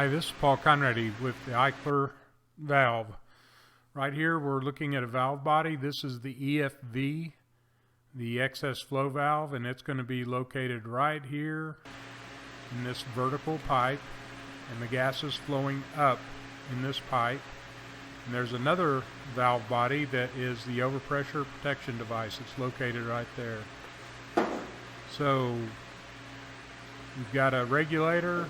Hi, this is Paul Conrady with the Eichler valve. Right here we're looking at a valve body. This is the EFV, the excess flow valve, and it's going to be located right here in this vertical pipe, and the gas is flowing up in this pipe. And there's another valve body that is the overpressure protection device. It's located right there. So we've got a regulator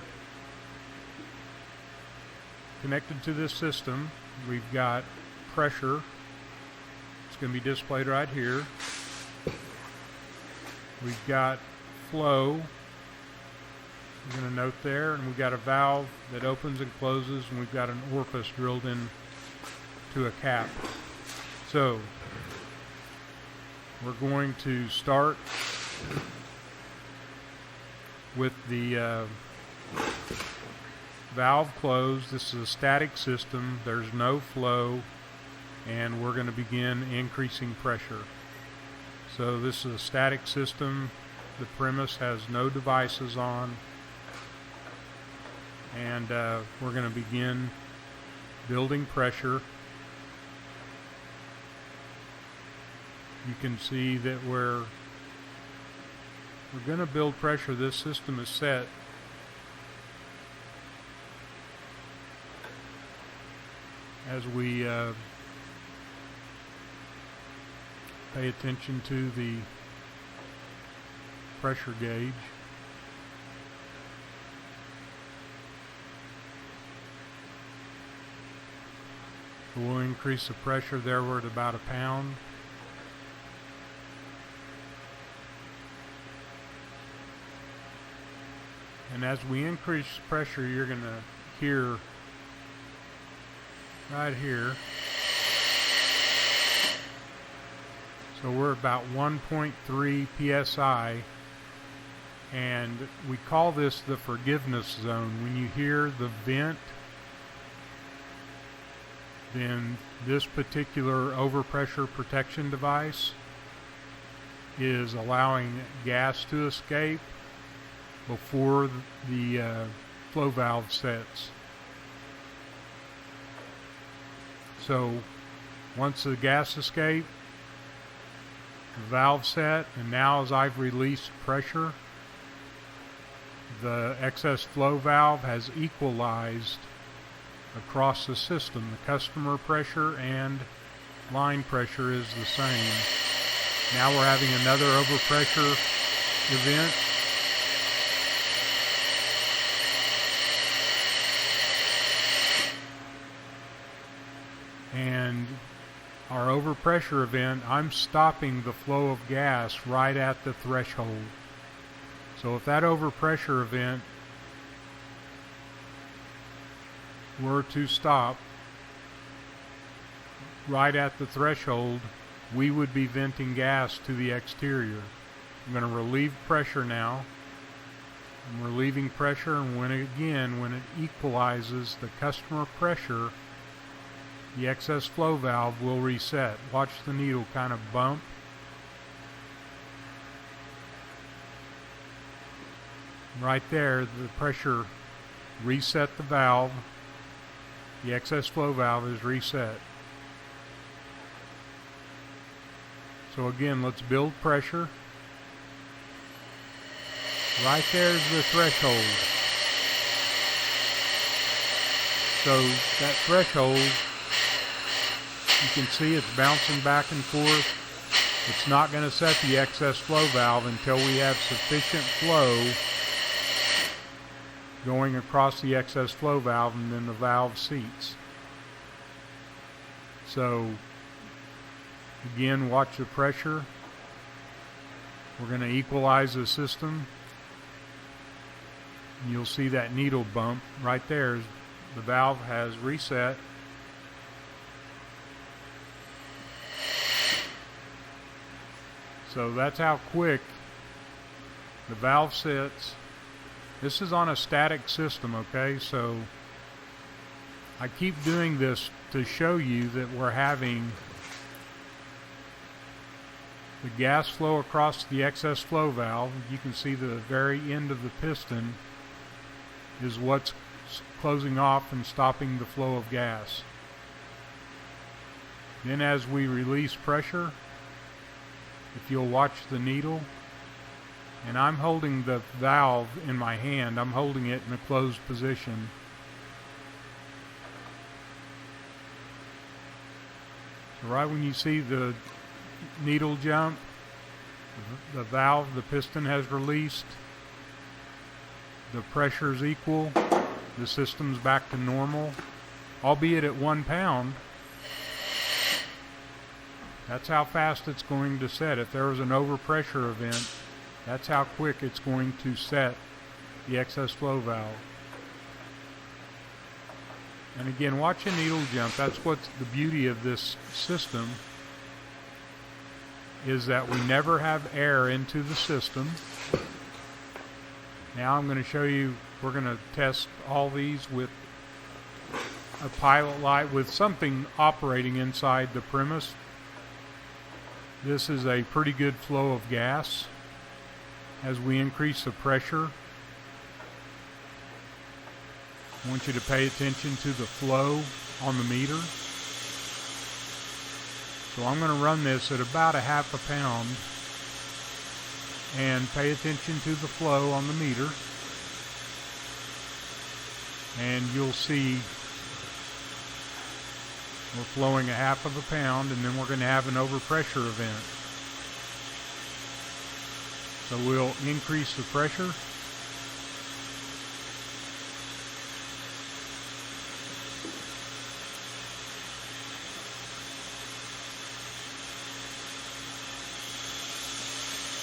connected to this system. We've got pressure. It's going to be displayed right here. We've got flow. We're going to note there, and we've got a valve that opens and closes, and we've got an orifice drilled in to a cap. So we're going to start with the valve closed. This is a static system. There's no flow, and we're going to begin increasing pressure. So this is a static system. The premise has no devices on, and we're going to begin building pressure. You can see that we're going to build pressure. This system is set as we pay attention to the pressure gauge. We'll increase the pressure there. We're at about 1 pound. And as we increase pressure, you're going to hear right here. So we're about 1.3 psi, and we call this the forgiveness zone. When you hear the vent, then this particular overpressure protection device is allowing gas to escape before the flow valve sets. So once the gas escaped, the valve set, and now as I've released pressure, the excess flow valve has equalized across the system. The customer pressure and line pressure is the same. Now we're having another overpressure event. And our overpressure event, I'm stopping the flow of gas right at the threshold. So if that overpressure event were to stop right at the threshold, we would be venting gas to the exterior. I'm going to relieve pressure now. I'm relieving pressure, and when it equalizes the customer pressure, the excess flow valve will reset. Watch the needle kind of bump. Right there, the pressure reset the valve. The excess flow valve is reset. So again, let's build pressure. Right there's the threshold. So that threshold, you can see it's bouncing back and forth. It's not going to set the excess flow valve until we have sufficient flow going across the excess flow valve, and then the valve seats. So again, watch the pressure. We're going to equalize the system. And you'll see that needle bump right there. The valve has reset. So that's how quick the valve sits. This is on a static system, okay? So I keep doing this to show you that we're having the gas flow across the excess flow valve. You can see the very end of the piston is what's closing off and stopping the flow of gas. Then as we release pressure, if you'll watch the needle, and I'm holding the valve in my hand, I'm holding it in a closed position. So right when you see the needle jump, the valve, the piston has released, the pressure is equal, the system's back to normal, albeit at 1 pound. That's how fast it's going to set. If there was an overpressure event, that's how quick it's going to set the excess flow valve. And again, watch a needle jump. That's what's the beauty of this system, is that we never have air into the system. Now I'm going to show you, we're going to test all these with a pilot light with something operating inside the premise. This is a pretty good flow of gas. As we increase the pressure, I want you to pay attention to the flow on the meter. So I'm going to run this at about a half a pound and pay attention to the flow on the meter. And you'll see we're flowing a half of a pound, and then we're going to have an overpressure event. So we'll increase the pressure.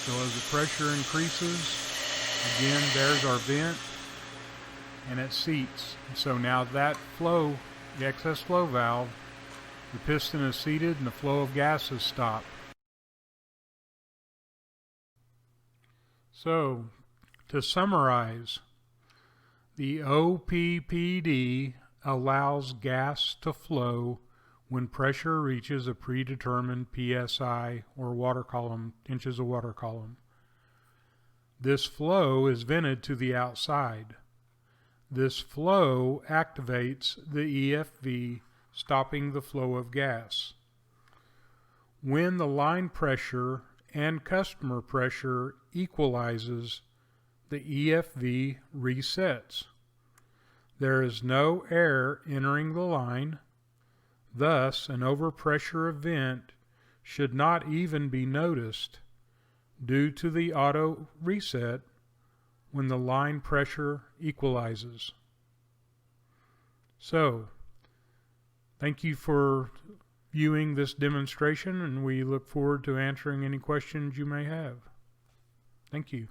So as the pressure increases, again, there's our vent, and it seats. So now that flow, the excess flow valve, the piston is seated and the flow of gas is stopped. So, to summarize, the OPPD allows gas to flow when pressure reaches a predetermined PSI, or water column, inches of water column. This flow is vented to the outside. This flow activates the EFV, stopping the flow of gas. When the line pressure and customer pressure equalizes, the EFV resets. There is no air entering the line, thus an overpressure event should not even be noticed due to the auto reset when the line pressure equalizes. So, thank you for viewing this demonstration, and we look forward to answering any questions you may have. Thank you.